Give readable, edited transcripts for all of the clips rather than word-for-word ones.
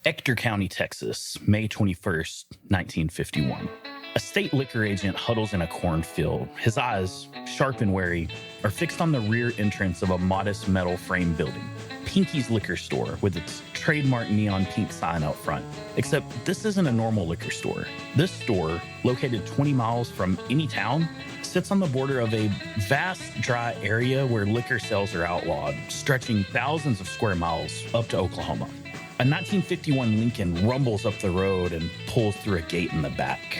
Ector County, Texas, May 21st, 1951. A state liquor agent huddles in a cornfield. His eyes, sharp and wary, are fixed on the rear entrance of a modest metal frame building, Pinkie's Liquor Store, with its trademark neon pink sign out front. Except this isn't a normal liquor store. This store, located 20 miles from any town, sits on the border of a vast, dry area where liquor sales are outlawed, stretching thousands of square miles up to Oklahoma. A 1951 Lincoln rumbles up the road and pulls through a gate in the back.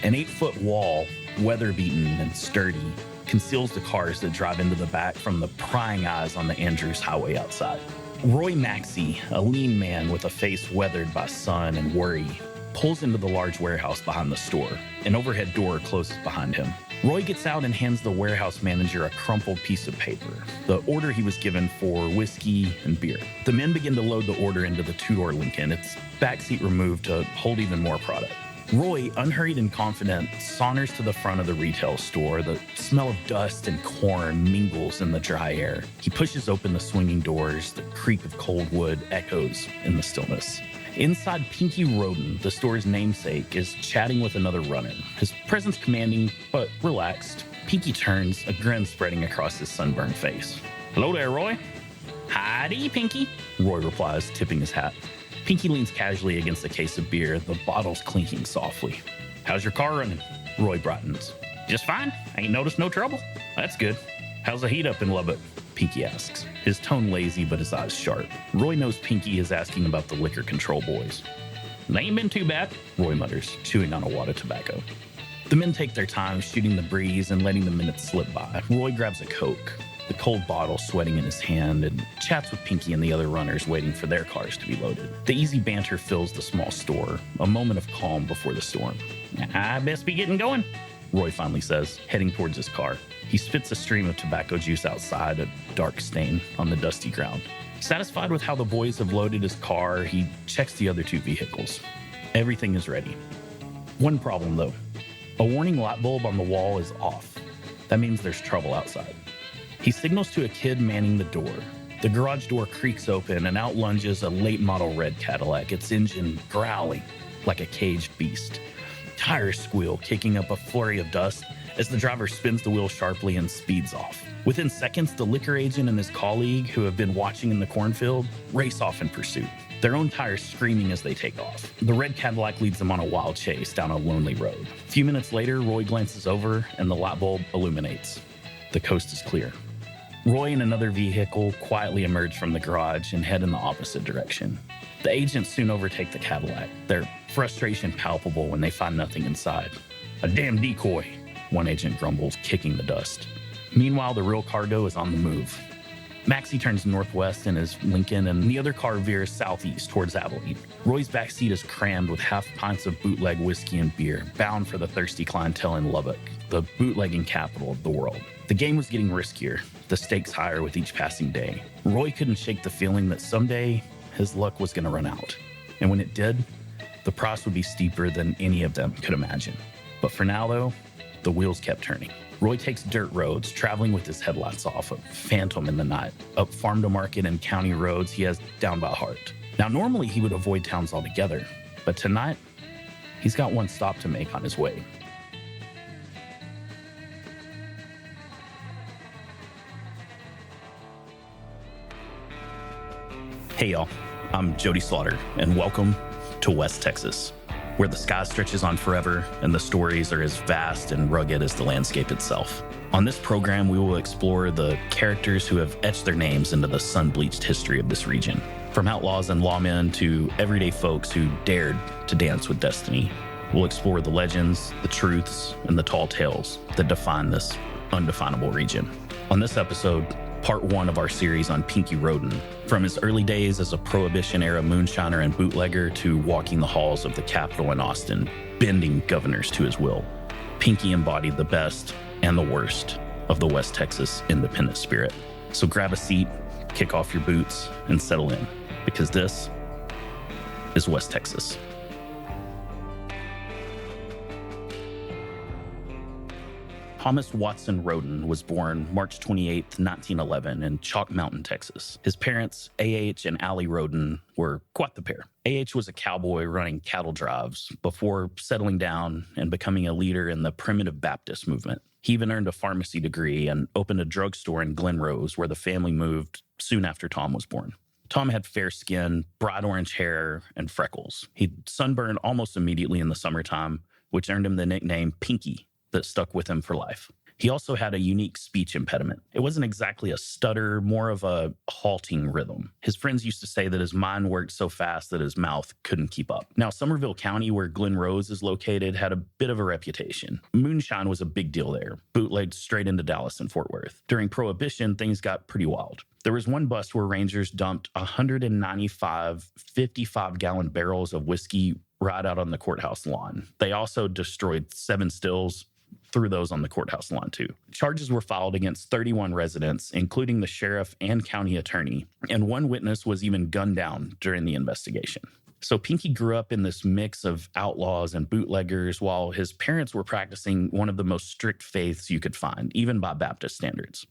An 8-foot wall, weather-beaten and sturdy, conceals the cars that drive into the back from the prying eyes on the Andrews Highway outside. Roy Maxey, a lean man with a face weathered by sun and worry, pulls into the large warehouse behind the store. An overhead door closes behind him. Roy gets out and hands the warehouse manager a crumpled piece of paper, the order he was given for whiskey and beer. The men begin to load the order into the two-door Lincoln, its backseat removed to hold even more product. Roy, unhurried and confident, saunters to the front of the retail store. The smell of dust and corn mingles in the dry air. He pushes open the swinging doors. The creak of cold wood echoes in the stillness. Inside, Pinkie Roden, the store's namesake, is chatting with another runner. His presence commanding, but relaxed. Pinkie turns, a grin spreading across his sunburned face. "Hello there, Roy." "Howdy, Pinkie," Roy replies, tipping his hat. Pinkie leans casually against a case of beer, the bottles clinking softly. "How's your car running?" Roy brightens. "Just fine. Ain't noticed no trouble." "That's good. How's the heat up in Lubbock?" Pinkie asks, his tone lazy but his eyes sharp. Roy knows Pinkie is asking about the liquor control boys. "They ain't been too bad," Roy mutters, chewing on a wad of tobacco. The men take their time, shooting the breeze and letting the minutes slip by. Roy grabs a Coke, the cold bottle sweating in his hand, and chats with Pinkie and the other runners waiting for their cars to be loaded. The easy banter fills the small store, a moment of calm before the storm. "I best be getting going," Roy finally says, heading towards his car. He spits a stream of tobacco juice outside, a dark stain on the dusty ground. Satisfied with how the boys have loaded his car, he checks the other two vehicles. Everything is ready. One problem, though. A warning light bulb on the wall is off. That means there's trouble outside. He signals to a kid manning the door. The garage door creaks open and out lunges a late model red Cadillac, its engine growling like a caged beast. Tires squeal, kicking up a flurry of dust as the driver spins the wheel sharply and speeds off. Within seconds, the liquor agent and his colleague, who have been watching in the cornfield, race off in pursuit, their own tires screaming as they take off. The red Cadillac leads them on a wild chase down a lonely road. A few minutes later, Roy glances over and the light bulb illuminates. The coast is clear. Roy and another vehicle quietly emerge from the garage and head in the opposite direction. The agents soon overtake the Cadillac, their frustration palpable when they find nothing inside. "A damn decoy," one agent grumbles, kicking the dust. Meanwhile, the real cargo is on the move. Maxey turns northwest in his Lincoln, and the other car veers southeast towards Abilene. Roy's backseat is crammed with half pints of bootleg whiskey and beer, bound for the thirsty clientele in Lubbock, the bootlegging capital of the world. The game was getting riskier, the stakes higher with each passing day. Roy couldn't shake the feeling that someday his luck was going to run out. And when it did, the price would be steeper than any of them could imagine. But for now, though, the wheels kept turning. Roy takes dirt roads, traveling with his headlights off, a phantom in the night, up farm to market and county roads he has down by heart. Now, normally he would avoid towns altogether, but tonight, he's got one stop to make on his way. Hey y'all, I'm Jody Slaughter, and welcome to West Texas, where the sky stretches on forever and the stories are as vast and rugged as the landscape itself. On this program, we will explore the characters who have etched their names into the sun-bleached history of this region, from outlaws and lawmen to everyday folks who dared to dance with destiny. We'll explore the legends, the truths, and the tall tales that define this undefinable region. On this episode, part one of our series on Pinkie Roden, from his early days as a Prohibition-era moonshiner and bootlegger to walking the halls of the Capitol in Austin, bending governors to his will. Pinkie embodied the best and the worst of the West Texas independent spirit. So grab a seat, kick off your boots, and settle in, because this is West Thomas Watson Roden was born March 28, 1911 in Chalk Mountain, Texas. His parents, A.H. and Allie Roden, were quite the pair. A.H. was a cowboy running cattle drives before settling down and becoming a leader in the Primitive Baptist movement. He even earned a pharmacy degree and opened a drugstore in Glen Rose, where the family moved soon after Tom was born. Tom had fair skin, bright orange hair, and freckles. He'd sunburned almost immediately in the summertime, which earned him the nickname Pinkie that stuck with him for life. He also had a unique speech impediment. It wasn't exactly a stutter, more of a halting rhythm. His friends used to say that his mind worked so fast that his mouth couldn't keep up. Now, Somerville County, where Glen Rose is located, had a bit of a reputation. Moonshine was a big deal there, bootlegged straight into Dallas and Fort Worth. During Prohibition, things got pretty wild. There was one bust where Rangers dumped 195 55-gallon barrels of whiskey right out on the courthouse lawn. They also destroyed 7 stills, threw those on the courthouse lawn too. Charges were filed against 31 residents, including the sheriff and county attorney, and one witness was even gunned down during the investigation. So Pinkie grew up in this mix of outlaws and bootleggers while his parents were practicing one of the most strict faiths you could find, even by Baptist standards.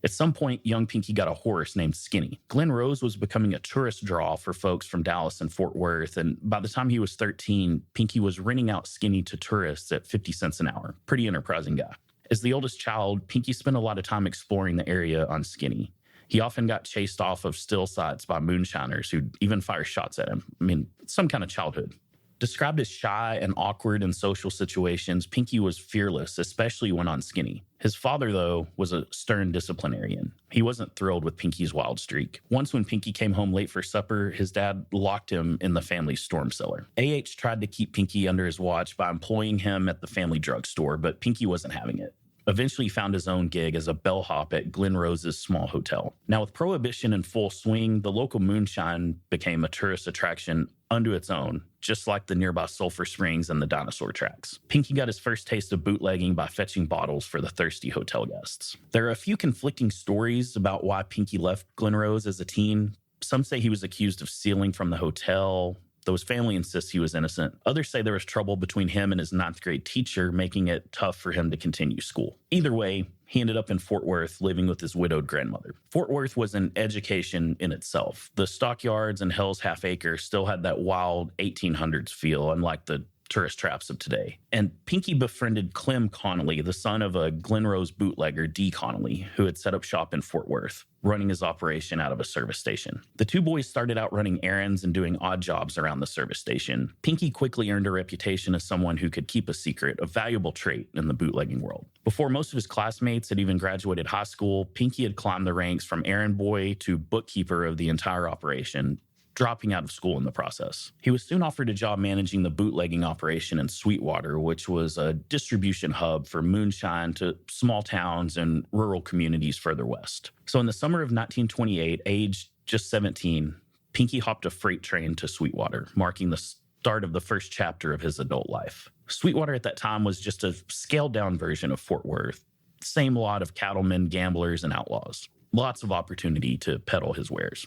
At some point, young Pinkie got a horse named Skinny. Glen Rose was becoming a tourist draw for folks from Dallas and Fort Worth, and by the time he was 13, Pinkie was renting out Skinny to tourists at 50 cents an hour. Pretty enterprising guy. As the oldest child, Pinkie spent a lot of time exploring the area on Skinny. He often got chased off of still sites by moonshiners who'd even fire shots at him. I mean, some kind of childhood. Described as shy and awkward in social situations, Pinkie was fearless, especially when on Skinny. His father, though, was a stern disciplinarian. He wasn't thrilled with Pinkie's wild streak. Once when Pinkie came home late for supper, his dad locked him in the family's storm cellar. A.H. tried to keep Pinkie under his watch by employing him at the family drugstore, but Pinkie wasn't having it. Eventually found his own gig as a bellhop at Glen Rose's small hotel. Now, with Prohibition in full swing, the local moonshine became a tourist attraction unto its own, just like the nearby Sulphur Springs and the dinosaur tracks. Pinkie got his first taste of bootlegging by fetching bottles for the thirsty hotel guests. There are a few conflicting stories about why Pinkie left Glen Rose as a teen. Some say he was accused of stealing from the hotel, though his family insists he was innocent. Others say there was trouble between him and his 9th grade teacher, making it tough for him to continue school. Either way, he ended up in Fort Worth living with his widowed grandmother. Fort Worth was an education in itself. The stockyards and Hell's Half Acre still had that wild 1800s feel, unlike the tourist traps of today. And Pinkie befriended Clem Connolly, the son of a Glen Rose bootlegger, D. Connolly, who had set up shop in Fort Worth, running his operation out of a service station. The two boys started out running errands and doing odd jobs around the service station. Pinkie quickly earned a reputation as someone who could keep a secret, a valuable trait in the bootlegging world. Before most of his classmates had even graduated high school, Pinkie had climbed the ranks from errand boy to bookkeeper of the entire operation, dropping out of school in the process. He was soon offered a job managing the bootlegging operation in Sweetwater, which was a distribution hub for moonshine to small towns and rural communities further west. So in the summer of 1928, aged just 17, Pinkie hopped a freight train to Sweetwater, marking the start of the first chapter of his adult life. Sweetwater at that time was just a scaled-down version of Fort Worth. Same lot of cattlemen, gamblers, and outlaws. Lots of opportunity to peddle his wares.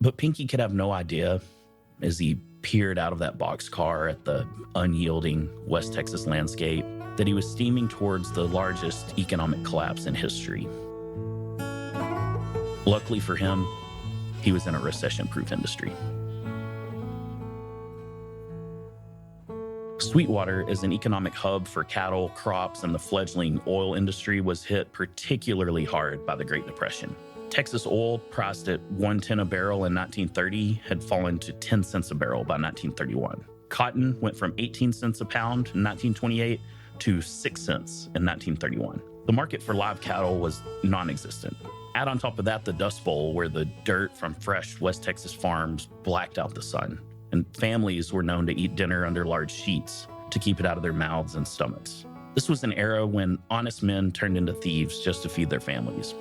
But Pinkie could have no idea, as he peered out of that boxcar at the unyielding West Texas landscape, that he was steaming towards the largest economic collapse in history. Luckily for him, he was in a recession-proof industry. Sweetwater, as an economic hub for cattle, crops, and the fledgling oil industry, was hit particularly hard by the Great Depression. Texas oil, priced at $1.10 a barrel in 1930, had fallen to 10 cents a barrel by 1931. Cotton went from 18 cents a pound in 1928 to 6 cents in 1931. The market for live cattle was non-existent. Add on top of that the Dust Bowl, where the dirt from fresh West Texas farms blacked out the sun, and families were known to eat dinner under large sheets to keep it out of their mouths and stomachs. This was an era when honest men turned into thieves just to feed their families.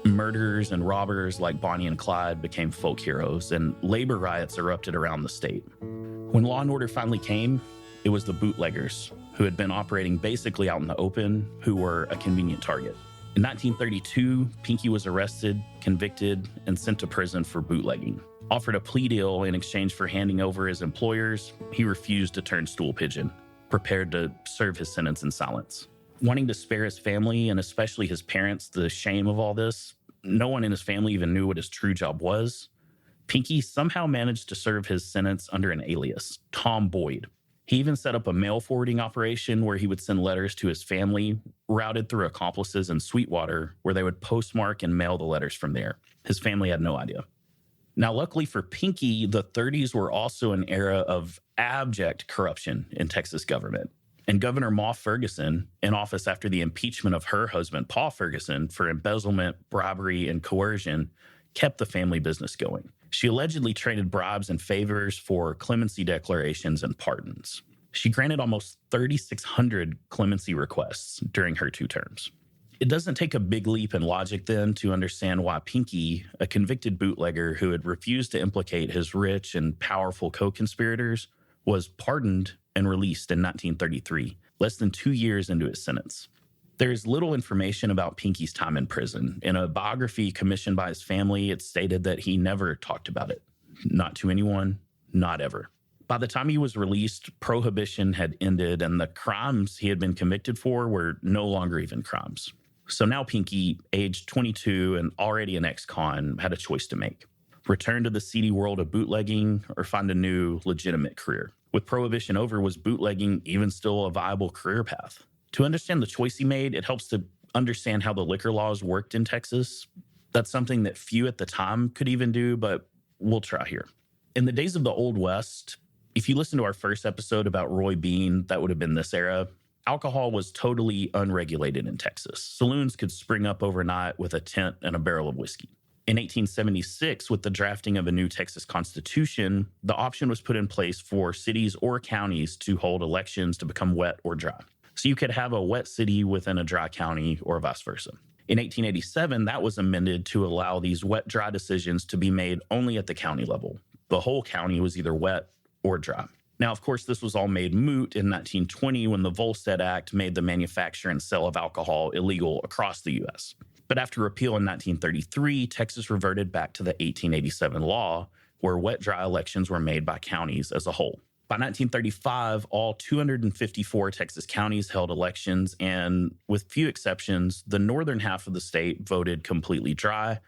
Murderers and robbers like Bonnie and Clyde became folk heroes, and labor riots erupted around the state. When law and order finally came, it was the bootleggers, who had been operating basically out in the open, who were a convenient target. In 1932, Pinkie was arrested, convicted, and sent to prison for bootlegging. Offered a plea deal in exchange for handing over his employers, he refused to turn stool pigeon, prepared to serve his sentence in silence. Wanting to spare his family, and especially his parents, the shame of all this, no one in his family even knew what his true job was. Pinkie somehow managed to serve his sentence under an alias, Tom Boyd. He even set up a mail forwarding operation where he would send letters to his family, routed through accomplices in Sweetwater, where they would postmark and mail the letters from there. His family had no idea. Now, luckily for Pinkie, the 30s were also an era of abject corruption in Texas government. And Governor Ma Ferguson, in office after the impeachment of her husband, Paul Ferguson, for embezzlement, bribery, and coercion, kept the family business going. She allegedly traded bribes and favors for clemency declarations and pardons. She granted almost 3,600 clemency requests during her 2 terms. It doesn't take a big leap in logic then to understand why Pinkie, a convicted bootlegger who had refused to implicate his rich and powerful co-conspirators, was pardoned and released in 1933, less than 2 years into his sentence. There's little information about Pinkie's time in prison. In a biography commissioned by his family, it stated that he never talked about it. Not to anyone, not ever. By the time he was released, Prohibition had ended, and the crimes he had been convicted for were no longer even crimes. So now Pinkie, aged 22 and already an ex-con, had a choice to make. Return to the seedy world of bootlegging or find a new, legitimate career. With Prohibition over, was bootlegging even still a viable career path? To understand the choice he made, it helps to understand how the liquor laws worked in Texas. That's something that few at the time could even do, but we'll try here. In the days of the Old West, if you listen to our first episode about Roy Bean, that would have been this era, alcohol was totally unregulated in Texas. Saloons could spring up overnight with a tent and a barrel of whiskey. In 1876, with the drafting of a new Texas Constitution, the option was put in place for cities or counties to hold elections to become wet or dry. So you could have a wet city within a dry county or vice versa. In 1887, that was amended to allow these wet-dry decisions to be made only at the county level. The whole county was either wet or dry. Now, of course, this was all made moot in 1920 when the Volstead Act made the manufacture and sale of alcohol illegal across the U.S. But after repeal in 1933, Texas reverted back to the 1887 law, where wet-dry elections were made by counties as a whole. By 1935, all 254 Texas counties held elections, and with few exceptions, the northern half of the state voted completely dry,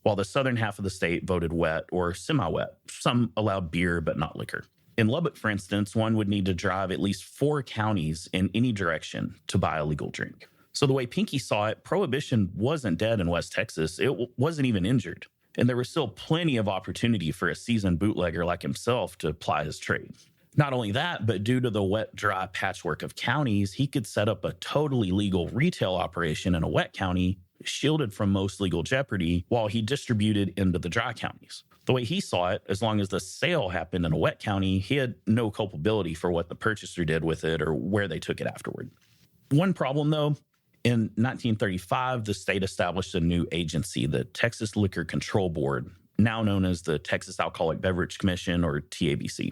while the southern half of the state voted wet or semi-wet. Some allowed beer, but not liquor. In Lubbock, for instance, one would need to drive at least 4 counties in any direction to buy a legal drink. So the way Pinkie saw it, Prohibition wasn't dead in West Texas. It wasn't even injured. And there was still plenty of opportunity for a seasoned bootlegger like himself to ply his trade. Not only that, but due to the wet, dry patchwork of counties, he could set up a totally legal retail operation in a wet county, shielded from most legal jeopardy, while he distributed into the dry counties. The way he saw it, as long as the sale happened in a wet county, he had no culpability for what the purchaser did with it or where they took it afterward. One problem, though, in 1935, the state established a new agency, the Texas Liquor Control Board, now known as the Texas Alcoholic Beverage Commission, or TABC.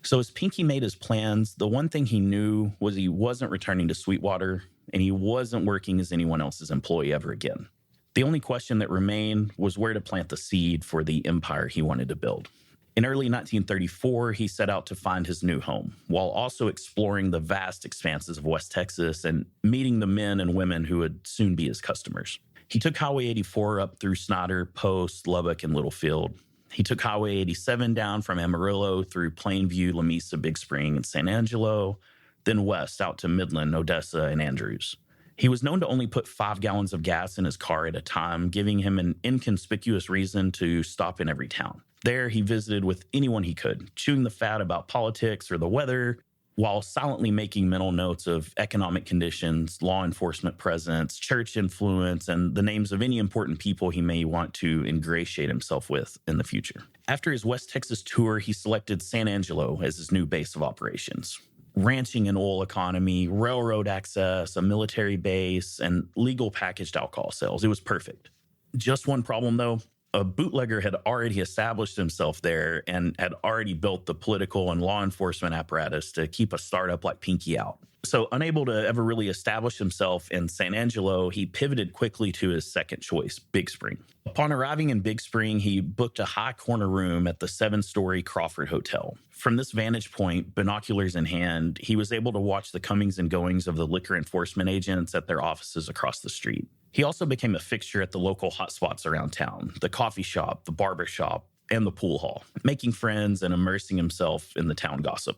So as Pinkie made his plans, the one thing he knew was he wasn't returning to Sweetwater, and he wasn't working as anyone else's employee ever again. The only question that remained was where to plant the seed for the empire he wanted to build. In early 1934, he set out to find his new home, while also exploring the vast expanses of West Texas and meeting the men and women who would soon be his customers. He took Highway 84 up through Snyder, Post, Lubbock, and Littlefield. He took Highway 87 down from Amarillo through Plainview, La Mesa, Big Spring, and San Angelo, then west out to Midland, Odessa, and Andrews. He was known to only put 5 gallons of gas in his car at a time, giving him an inconspicuous reason to stop in every town. There, he visited with anyone he could, chewing the fat about politics or the weather, while silently making mental notes of economic conditions, law enforcement presence, church influence, and the names of any important people he may want to ingratiate himself with in the future. After his West Texas tour, he selected San Angelo as his new base of operations. Ranching and oil economy, railroad access, a military base, and legal packaged alcohol sales. It was perfect. Just one problem, though. A bootlegger had already established himself there and had already built the political and law enforcement apparatus to keep a startup like Pinkie out. So, unable to ever really establish himself in San Angelo, he pivoted quickly to his second choice, Big Spring. Upon arriving in Big Spring, he booked a high corner room at the 7-story Crawford Hotel. From this vantage point, binoculars in hand, he was able to watch the comings and goings of the liquor enforcement agents at their offices across the street. He also became a fixture at the local hotspots around town, the coffee shop, the barber shop, and the pool hall, making friends and immersing himself in the town gossip.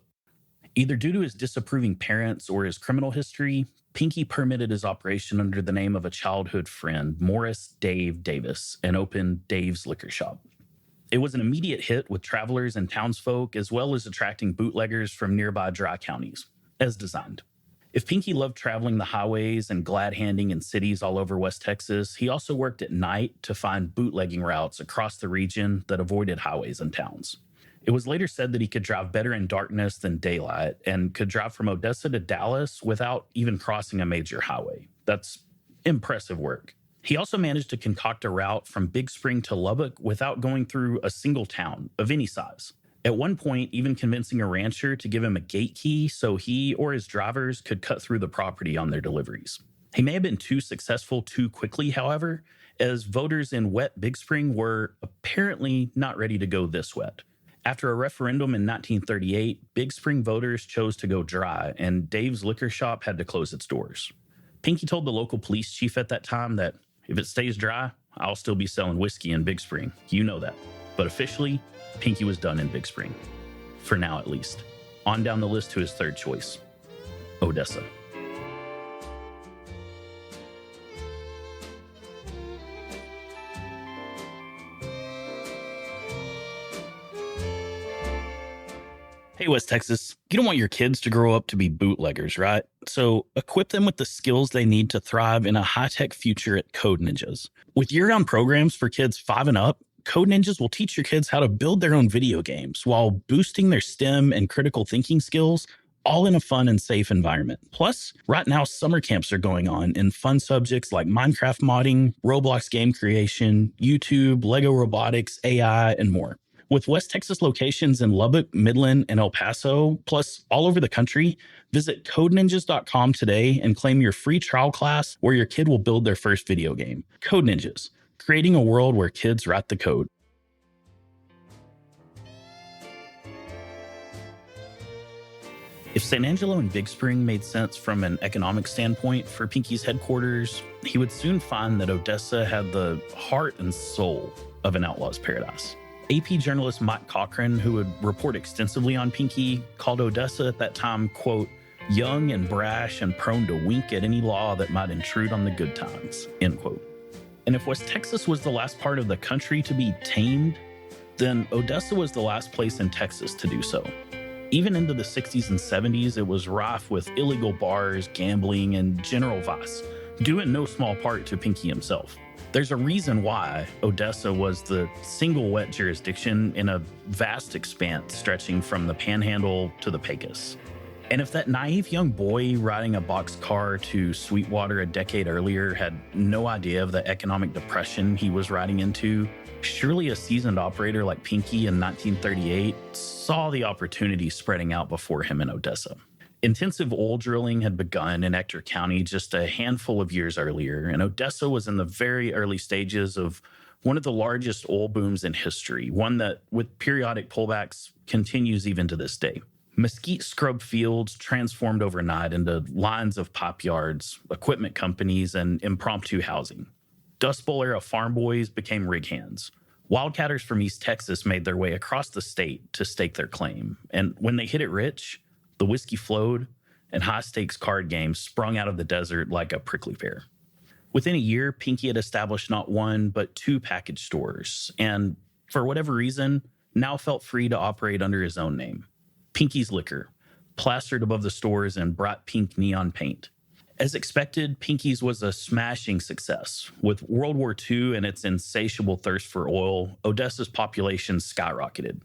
Either due to his disapproving parents or his criminal history, Pinkie permitted his operation under the name of a childhood friend, Morris Dave Davis, and opened Dave's Liquor Shop. It was an immediate hit with travelers and townsfolk, as well as attracting bootleggers from nearby dry counties, as designed. If Pinkie loved traveling the highways and glad-handing in cities all over West Texas, he also worked at night to find bootlegging routes across the region that avoided highways and towns. It was later said that he could drive better in darkness than daylight and could drive from Odessa to Dallas without even crossing a major highway. That's impressive work. He also managed to concoct a route from Big Spring to Lubbock without going through a single town of any size. At one point, even convincing a rancher to give him a gate key so he or his drivers could cut through the property on their deliveries. He may have been too successful too quickly, however, as voters in wet Big Spring were apparently not ready to go this wet. After a referendum in 1938, Big Spring voters chose to go dry, and Dave's Liquor Shop had to close its doors. Pinkie told the local police chief at that time that if it stays dry, I'll still be selling whiskey in Big Spring. You know that. But officially, Pinkie was done in Big Spring. For now, at least. On down the list to his third choice, Odessa. Hey, West Texas, you don't want your kids to grow up to be bootleggers, right? So equip them with the skills they need to thrive in a high-tech future at Code Ninjas. With year-round programs for kids 5 and up, Code Ninjas will teach your kids how to build their own video games while boosting their STEM and critical thinking skills, all in a fun and safe environment. Plus, right now, summer camps are going on in fun subjects like Minecraft modding, Roblox game creation, YouTube, Lego robotics, AI, and more. With West Texas locations in Lubbock, Midland, and El Paso, plus all over the country, visit codeninjas.com today and claim your free trial class where your kid will build their first video game. Code Ninjas, creating a world where kids write the code. If San Angelo and Big Spring made sense from an economic standpoint for Pinkie's headquarters, he would soon find that Odessa had the heart and soul of an outlaw's paradise. AP journalist Mike Cochran, who would report extensively on Pinkie, called Odessa at that time, quote, young and brash and prone to wink at any law that might intrude on the good times, end quote. And if West Texas was the last part of the country to be tamed, then Odessa was the last place in Texas to do so. Even into the 60s and 70s, it was rife with illegal bars, gambling, and general vice, due in no small part to Pinkie himself. There's a reason why Odessa was the single wet jurisdiction in a vast expanse stretching from the Panhandle to the Pecos. And if that naive young boy riding a boxcar to Sweetwater a decade earlier had no idea of the economic depression he was riding into, surely a seasoned operator like Pinkie in 1938 saw the opportunity spreading out before him in Odessa. Intensive oil drilling had begun in Ector County just a handful of years earlier, and Odessa was in the very early stages of one of the largest oil booms in history, one that, with periodic pullbacks, continues even to this day. Mesquite scrub fields transformed overnight into lines of pipe yards, equipment companies, and impromptu housing. Dust Bowl era farm boys became rig hands. Wildcatters from East Texas made their way across the state to stake their claim, and when they hit it rich, the whiskey flowed, and high-stakes card games sprung out of the desert like a prickly pear. Within a year, Pinkie had established not one, but 2 package stores, and for whatever reason, now felt free to operate under his own name. Pinkie's Liquor, plastered above the stores in bright pink neon paint. As expected, Pinkie's was a smashing success. With World War II and its insatiable thirst for oil, Odessa's population skyrocketed.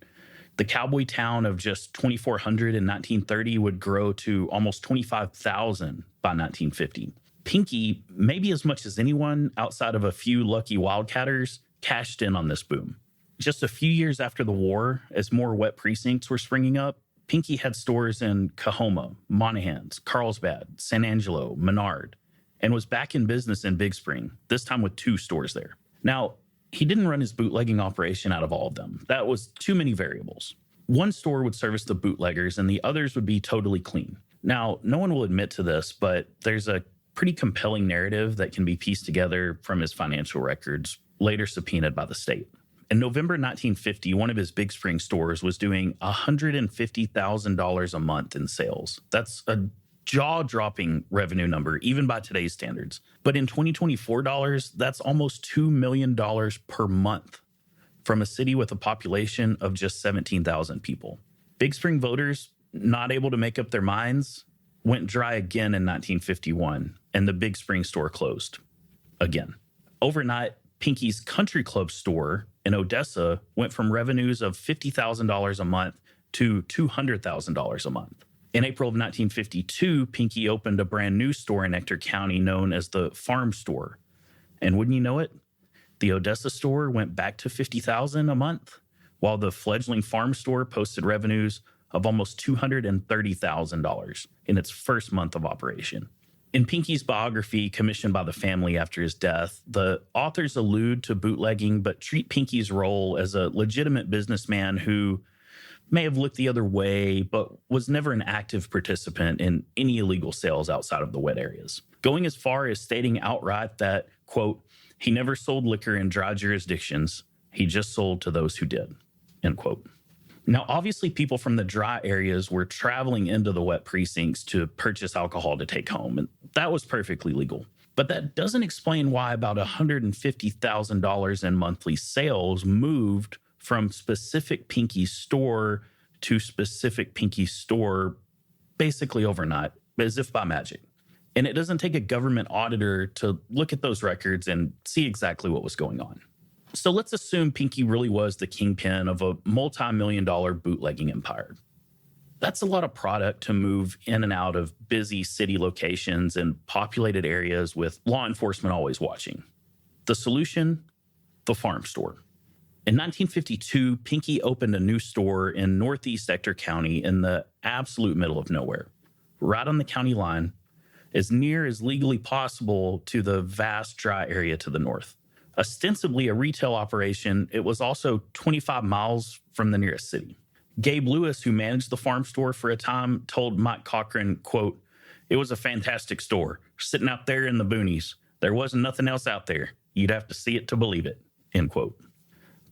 The cowboy town of just 2,400 in 1930 would grow to almost 25,000 by 1950. Pinkie, maybe as much as anyone outside of a few lucky wildcatters, cashed in on this boom. Just a few years after the war, as more wet precincts were springing up, Pinkie had stores in Coahoma, Monahans, Carlsbad, San Angelo, Menard, and was back in business in Big Spring, this time with 2 stores there. Now, he didn't run his bootlegging operation out of all of them. That was too many variables. One store would service the bootleggers and the others would be totally clean. Now, no one will admit to this, but there's a pretty compelling narrative that can be pieced together from his financial records, later subpoenaed by the state. In November 1950, one of his Big Spring stores was doing $150,000 a month in sales. That's a jaw-dropping revenue number, even by today's standards. But in 2024 dollars, that's almost $2 million per month from a city with a population of just 17,000 people. Big Spring voters, not able to make up their minds, went dry again in 1951, and the Big Spring store closed again. Overnight, Pinkie's Country Club store in Odessa went from revenues of $50,000 a month to $200,000 a month. In April of 1952, Pinkie opened a brand new store in Ector County known as the Farm Store. And wouldn't you know it, the Odessa store went back to $50,000 a month, while the fledgling farm store posted revenues of almost $230,000 in its first month of operation. In Pinkie's biography, commissioned by the family after his death, the authors allude to bootlegging, but treat Pinkie's role as a legitimate businessman who may have looked the other way, but was never an active participant in any illegal sales outside of the wet areas. Going as far as stating outright that, quote, he never sold liquor in dry jurisdictions, he just sold to those who did, end quote. Now, obviously, people from the dry areas were traveling into the wet precincts to purchase alcohol to take home, and that was perfectly legal. But that doesn't explain why about $150,000 in monthly sales moved from specific Pinkie store to specific Pinkie store basically overnight, as if by magic. And it doesn't take a government auditor to look at those records and see exactly what was going on. So let's assume Pinkie really was the kingpin of a multi-million-dollar bootlegging empire. That's a lot of product to move in and out of busy city locations and populated areas with law enforcement always watching. The solution? The farm store. In 1952, Pinkie opened a new store in northeast Ector County in the absolute middle of nowhere, right on the county line, as near as legally possible to the vast dry area to the north. Ostensibly a retail operation, it was also 25 miles from the nearest city. Gabe Lewis, who managed the farm store for a time, told Mike Cochran, quote, "It was a fantastic store, sitting out there in the boonies. There wasn't nothing else out there. You'd have to see it to believe it," end quote.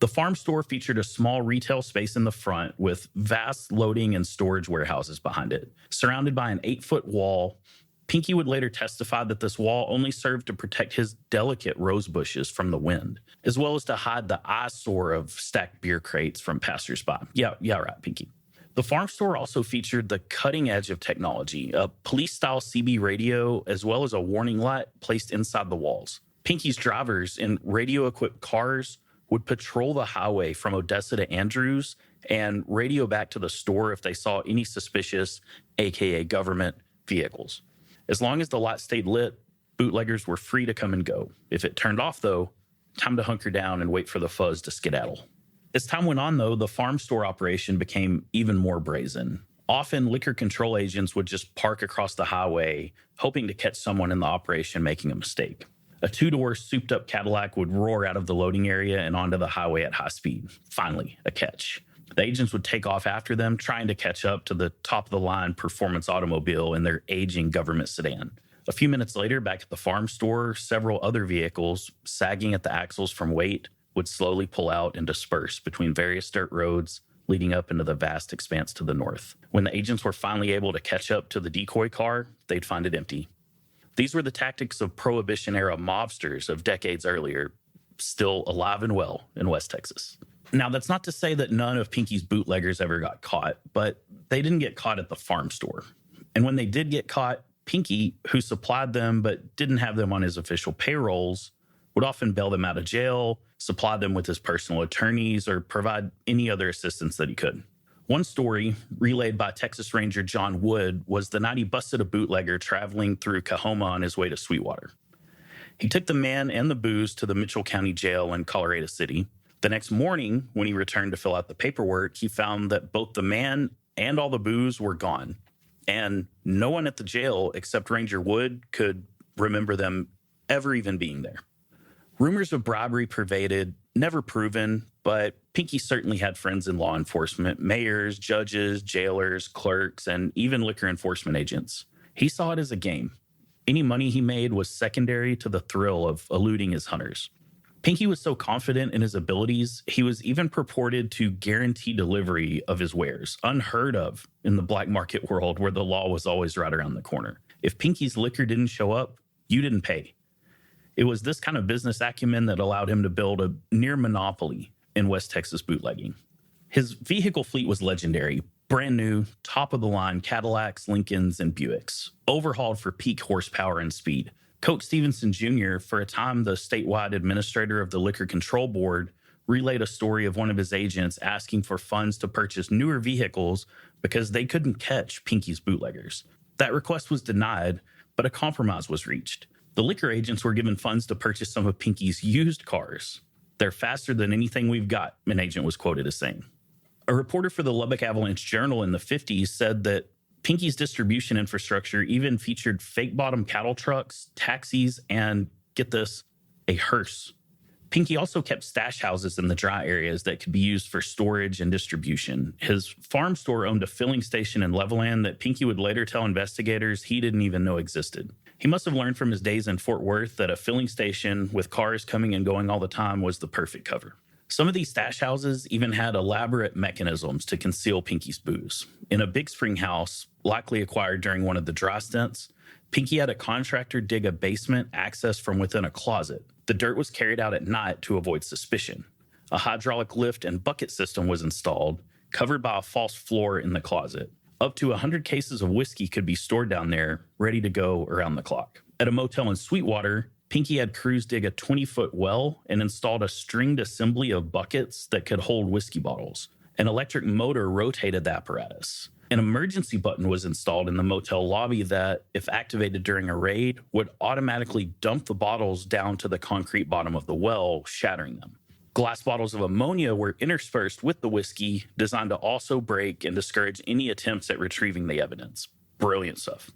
The farm store featured a small retail space in the front with vast loading and storage warehouses behind it, surrounded by an 8-foot wall. Pinkie would later testify that this wall only served to protect his delicate rose bushes from the wind, as well as to hide the eyesore of stacked beer crates from passersby. Yeah, right, Pinkie. The farm store also featured the cutting edge of technology, a police-style CB radio, as well as a warning light placed inside the walls. Pinkie's drivers in radio-equipped cars would patrol the highway from Odessa to Andrews and radio back to the store if they saw any suspicious, aka government, vehicles. As long as the light stayed lit, bootleggers were free to come and go. If it turned off, though, time to hunker down and wait for the fuzz to skedaddle. As time went on, though, the farm store operation became even more brazen. Often, liquor control agents would just park across the highway, hoping to catch someone in the operation making a mistake. A 2-door souped-up Cadillac would roar out of the loading area and onto the highway at high speed. Finally, a catch. The agents would take off after them, trying to catch up to the top-of-the-line performance automobile in their aging government sedan. A few minutes later, back at the farm store, several other vehicles, sagging at the axles from weight, would slowly pull out and disperse between various dirt roads leading up into the vast expanse to the north. When the agents were finally able to catch up to the decoy car, they'd find it empty. These were the tactics of Prohibition-era mobsters of decades earlier, still alive and well in West Texas. Now, that's not to say that none of Pinkie's bootleggers ever got caught, but they didn't get caught at the farm store. And when they did get caught, Pinkie, who supplied them but didn't have them on his official payrolls, would often bail them out of jail, supply them with his personal attorneys, or provide any other assistance that he could. One story, relayed by Texas Ranger John Wood, was the night he busted a bootlegger traveling through Coahoma on his way to Sweetwater. He took the man and the booze to the Mitchell County Jail in Colorado City. The next morning, when he returned to fill out the paperwork, he found that both the man and all the booze were gone. And no one at the jail except Ranger Wood could remember them ever even being there. Rumors of bribery pervaded, never proven, but Pinkie certainly had friends in law enforcement, mayors, judges, jailers, clerks, and even liquor enforcement agents. He saw it as a game. Any money he made was secondary to the thrill of eluding his hunters. Pinkie was so confident in his abilities, he was even purported to guarantee delivery of his wares, unheard of in the black market world where the law was always right around the corner. If Pinkie's liquor didn't show up, you didn't pay. It was this kind of business acumen that allowed him to build a near monopoly in West Texas bootlegging. His vehicle fleet was legendary, brand new, top-of-the-line Cadillacs, Lincolns, and Buicks, overhauled for peak horsepower and speed. Coach Stevenson Jr., for a time the statewide administrator of the Liquor Control Board, relayed a story of one of his agents asking for funds to purchase newer vehicles because they couldn't catch Pinkie's bootleggers. That request was denied, but a compromise was reached. The liquor agents were given funds to purchase some of Pinkie's used cars. "They're faster than anything we've got," an agent was quoted as saying. A reporter for the Lubbock Avalanche Journal in the 50s said that Pinkie's distribution infrastructure even featured fake-bottom cattle trucks, taxis, and, get this, a hearse. Pinkie also kept stash houses in the dry areas that could be used for storage and distribution. His farm store owned a filling station in Levelland that Pinkie would later tell investigators he didn't even know existed. He must have learned from his days in Fort Worth that a filling station with cars coming and going all the time was the perfect cover. Some of these stash houses even had elaborate mechanisms to conceal Pinkie's booze. In a Big Spring house, likely acquired during one of the dry stints, Pinkie had a contractor dig a basement accessed from within a closet. The dirt was carried out at night to avoid suspicion. A hydraulic lift and bucket system was installed, covered by a false floor in the closet. Up to 100 cases of whiskey could be stored down there, ready to go around the clock. At a motel in Sweetwater, Pinkie had crews dig a 20-foot well and installed a stringed assembly of buckets that could hold whiskey bottles. An electric motor rotated the apparatus. An emergency button was installed in the motel lobby that, if activated during a raid, would automatically dump the bottles down to the concrete bottom of the well, shattering them. Glass bottles of ammonia were interspersed with the whiskey, designed to also break and discourage any attempts at retrieving the evidence. Brilliant stuff.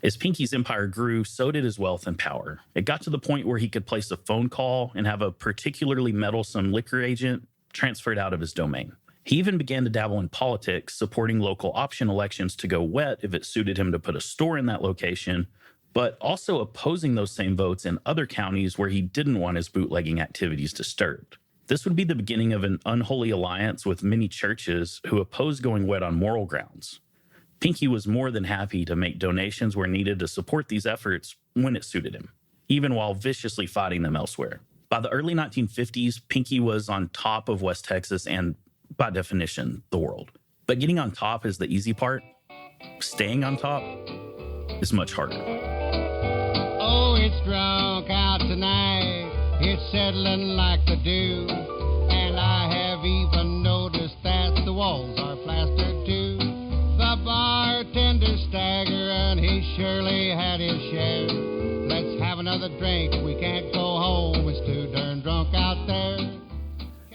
As Pinkie's empire grew, so did his wealth and power. It got to the point where he could place a phone call and have a particularly meddlesome liquor agent transferred out of his domain. He even began to dabble in politics, supporting local option elections to go wet if it suited him to put a store in that location, but also opposing those same votes in other counties where he didn't want his bootlegging activities disturbed. This would be the beginning of an unholy alliance with many churches who opposed going wet on moral grounds. Pinkie was more than happy to make donations where needed to support these efforts when it suited him, even while viciously fighting them elsewhere. By the early 1950s, Pinkie was on top of West Texas and, by definition, the world. But getting on top is the easy part. Staying on top is much harder. Oh, it's drunk out tonight. It's settling like the dew. And I have even noticed that the walls are plastered too. The bartender stagger and he surely had his share. Let's have another drink. We can't go home. It's too darn drunk out there.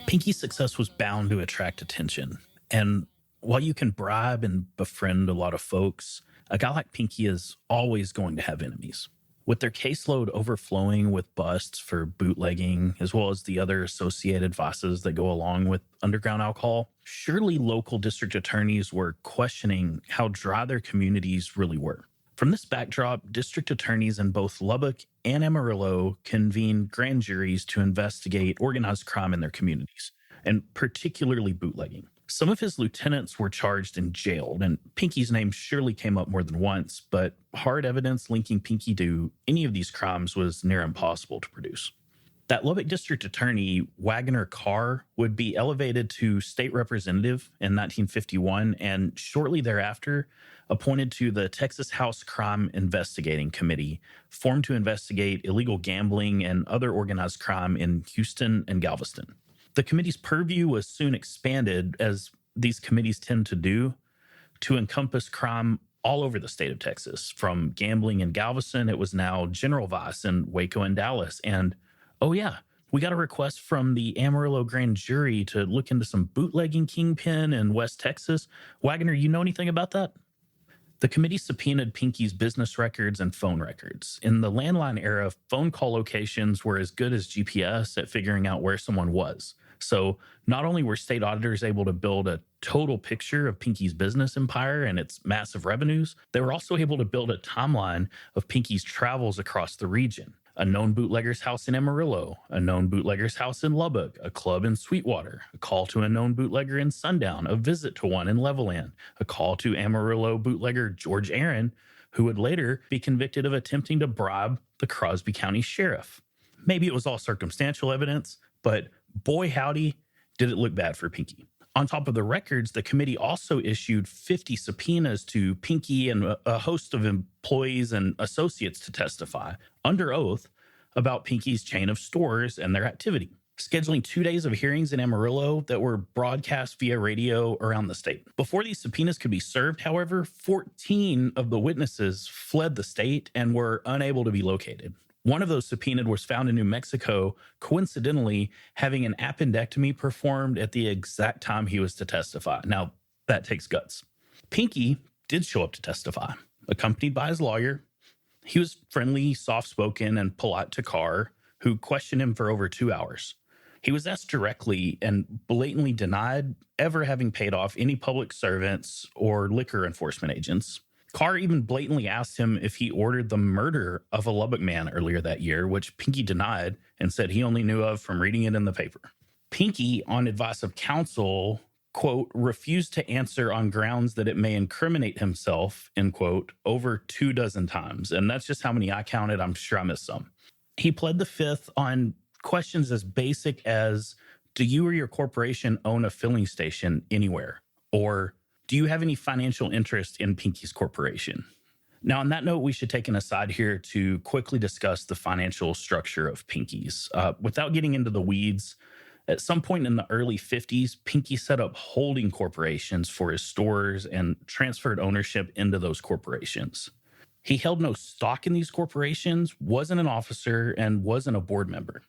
Pinkie's success was bound to attract attention. And while you can bribe and befriend a lot of folks, a guy like Pinkie is always going to have enemies. With their caseload overflowing with busts for bootlegging, as well as the other associated vices that go along with underground alcohol, surely local district attorneys were questioning how dry their communities really were. From this backdrop, district attorneys in both Lubbock and Amarillo convened grand juries to investigate organized crime in their communities, and particularly bootlegging. Some of his lieutenants were charged and jailed, and Pinkie's name surely came up more than once, but hard evidence linking Pinkie to any of these crimes was near impossible to produce. That Lubbock district attorney, Wagner Carr, would be elevated to state representative in 1951, and shortly thereafter appointed to the Texas House Crime Investigating Committee, formed to investigate illegal gambling and other organized crime in Houston and Galveston. The committee's purview was soon expanded, as these committees tend to do, to encompass crime all over the state of Texas. From gambling in Galveston, it was now General Vice in Waco and Dallas. And oh, yeah, we got a request from the Amarillo grand jury to look into some bootlegging kingpin in West Texas. Wagner, you know anything about that? The committee subpoenaed Pinkie's business records and phone records. In the landline era, phone call locations were as good as GPS at figuring out where someone was. So not only were state auditors able to build a total picture of Pinkie's business empire and its massive revenues, they were also able to build a timeline of Pinkie's travels across the region. A known bootlegger's house in Amarillo, a known bootlegger's house in Lubbock, a club in Sweetwater, a call to a known bootlegger in Sundown, a visit to one in Levelland, a call to Amarillo bootlegger George Aaron, who would later be convicted of attempting to bribe the Crosby County sheriff. Maybe it was all circumstantial evidence, but boy howdy, did it look bad for Pinkie. On top of the records, the committee also issued 50 subpoenas to Pinkie and a host of employees and associates to testify under oath about Pinkie's chain of stores and their activity, scheduling 2 days of hearings in Amarillo that were broadcast via radio around the state. Before these subpoenas could be served, however, 14 of the witnesses fled the state and were unable to be located. One of those subpoenaed was found in New Mexico, coincidentally having an appendectomy performed at the exact time he was to testify. Now, that takes guts. Pinkie did show up to testify, accompanied by his lawyer. He was friendly, soft-spoken, and polite to Carr, who questioned him for over 2 hours. He was asked directly and blatantly denied ever having paid off any public servants or liquor enforcement agents. Carr even blatantly asked him if he ordered the murder of a Lubbock man earlier that year, which Pinkie denied and said he only knew of from reading it in the paper. Pinkie, on advice of counsel, quote, refused to answer on grounds that it may incriminate himself, end quote, over 24 times. And that's just how many I counted. I'm sure I missed some. He pled the fifth on questions as basic as, do you or your corporation own a filling station anywhere? Or do you have any financial interest in Pinkie's corporation? Now, on that note, we should take an aside here to quickly discuss the financial structure of Pinkie's. Without getting into the weeds, at some point in the early 50s, Pinkie set up holding corporations for his stores and transferred ownership into those corporations. He held no stock in these corporations, wasn't an officer, and wasn't a board member.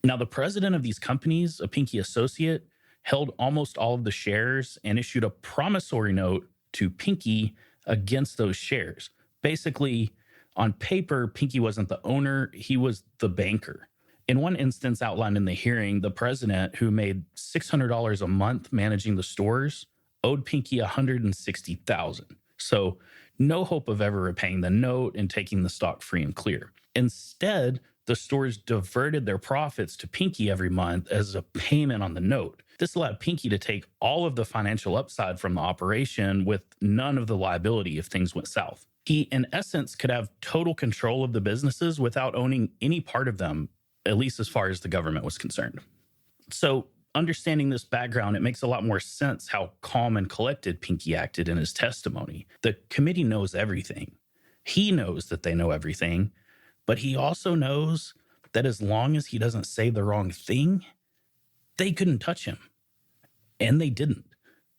Now, the president of these companies, a Pinkie associate, held almost all of the shares and issued a promissory note to Pinkie against those shares. Basically, on paper, Pinkie wasn't the owner, he was the banker. In one instance outlined in the hearing, the president, who made $600 a month managing the stores, owed Pinkie $160,000. So no hope of ever repaying the note and taking the stock free and clear. Instead, the stores diverted their profits to Pinkie every month as a payment on the note. This allowed Pinkie to take all of the financial upside from the operation with none of the liability if things went south. He, in essence, could have total control of the businesses without owning any part of them, at least as far as the government was concerned. So, understanding this background, it makes a lot more sense how calm and collected Pinkie acted in his testimony. The committee knows everything. He knows that they know everything, but he also knows that as long as he doesn't say the wrong thing, they couldn't touch him. And they didn't.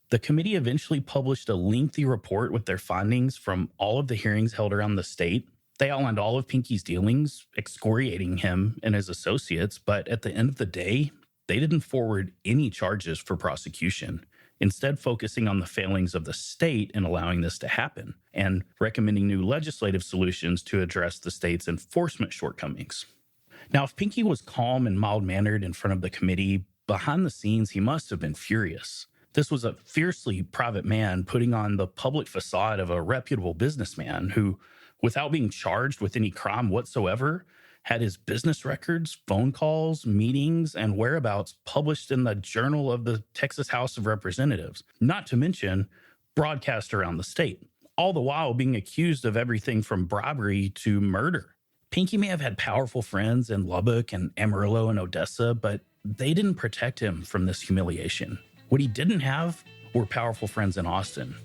The committee eventually published a lengthy report with their findings from all of the hearings held around the state. They outlined all of Pinkie's dealings, excoriating him and his associates, but at the end of the day, they didn't forward any charges for prosecution, instead focusing on the failings of the state in allowing this to happen and recommending new legislative solutions to address the state's enforcement shortcomings. Now, if Pinkie was calm and mild-mannered in front of the committee, behind the scenes, he must have been furious. This was a fiercely private man putting on the public facade of a reputable businessman who, without being charged with any crime whatsoever, had his business records, phone calls, meetings, and whereabouts published in the Journal of the Texas House of Representatives, not to mention broadcast around the state, all the while being accused of everything from bribery to murder. Pinkie may have had powerful friends in Lubbock and Amarillo and Odessa, but they didn't protect him from this humiliation. What he didn't have were powerful friends in Austin.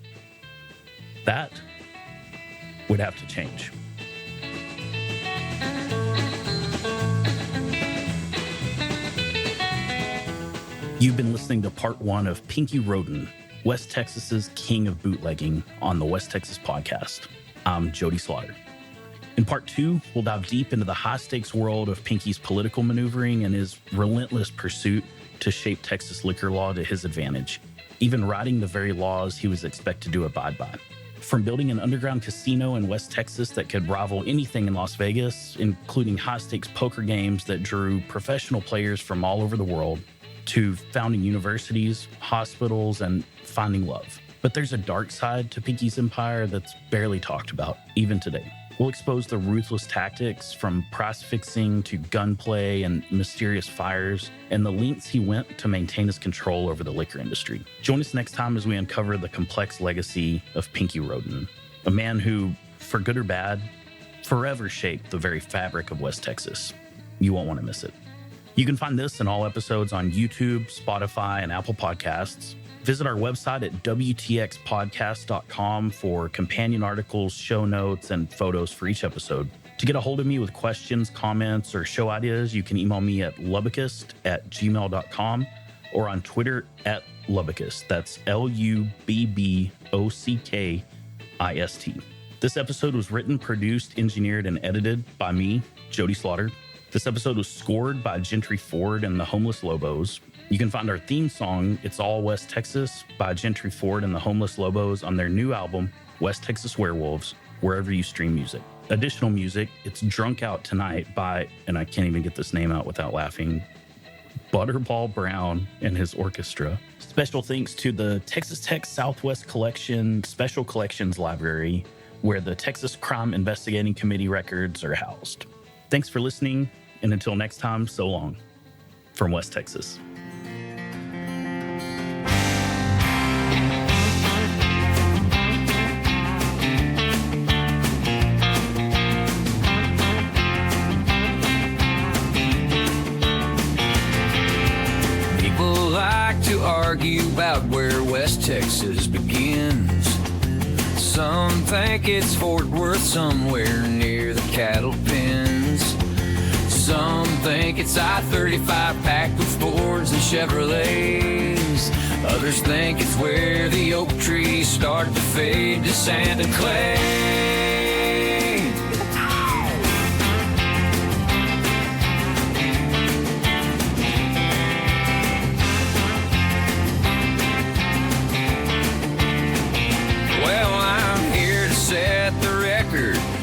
That would have to change. You've been listening to part one of Pinkie Roden, West Texas's king of bootlegging on the West Texas Podcast. I'm Jody Slaughter. In part 2, we'll dive deep into the high-stakes world of Pinkie's political maneuvering and his relentless pursuit to shape Texas liquor law to his advantage, even writing the very laws he was expected to abide by. From building an underground casino in West Texas that could rival anything in Las Vegas, including high-stakes poker games that drew professional players from all over the world, to founding universities, hospitals, and finding love. But there's a dark side to Pinkie's empire that's barely talked about, even today. We'll expose the ruthless tactics from price fixing to gunplay and mysterious fires, and the lengths he went to maintain his control over the liquor industry. Join us next time as we uncover the complex legacy of Pinkie Roden, a man who, for good or bad, forever shaped the very fabric of West Texas. You won't want to miss it. You can find this and all episodes on YouTube, Spotify, and Apple Podcasts. Visit our website at wtxpodcast.com for companion articles, show notes, and photos for each episode. To get a hold of me with questions, comments, or show ideas, you can email me at lubbokist@gmail.com or on Twitter at Lubbokist. That's LUBBOCKIST. This episode was written, produced, engineered, and edited by me, Jody Slaughter. This episode was scored by Gentry Ford and the Homeless Lobos. You can find our theme song, It's All West Texas, by Gentry Ford and the Homeless Lobos on their new album, West Texas Werewolves, wherever you stream music. Additional music, it's Drunk Out Tonight by, and I can't even get this name out without laughing, Butterball Brown and his orchestra. Special thanks to the Texas Tech Southwest Collection Special Collections Library, where the Texas Crime Investigating Committee records are housed. Thanks for listening, and until next time, so long. From West Texas. Argue about where West Texas begins. Some think it's Fort Worth, somewhere near the cattle pens. Some think it's I-35 packed with Fords and Chevrolets. Others think it's where the oak trees start to fade to sand and clay.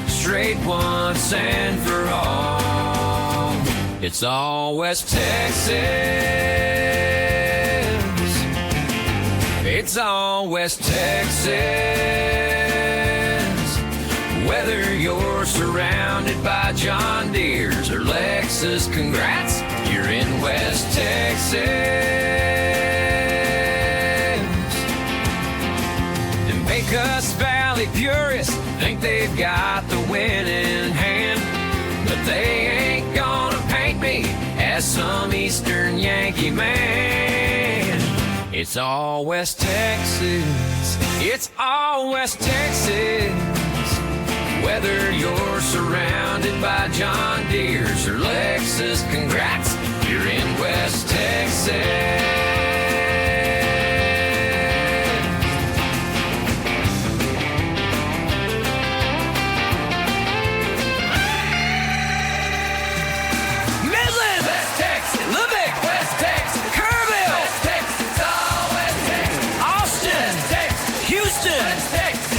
Straight once and for all. It's all West Texas. It's all West Texas. Whether you're surrounded by John Deere's or Lexus, congrats, you're in West Texas. And Pecos Valley purists think they've got the winning hand, but they ain't gonna paint me as some Eastern Yankee man. It's all West Texas. It's all West Texas. Whether you're surrounded by John Deere's or Lexus, congrats, you're in West Texas. Houston, West Texas.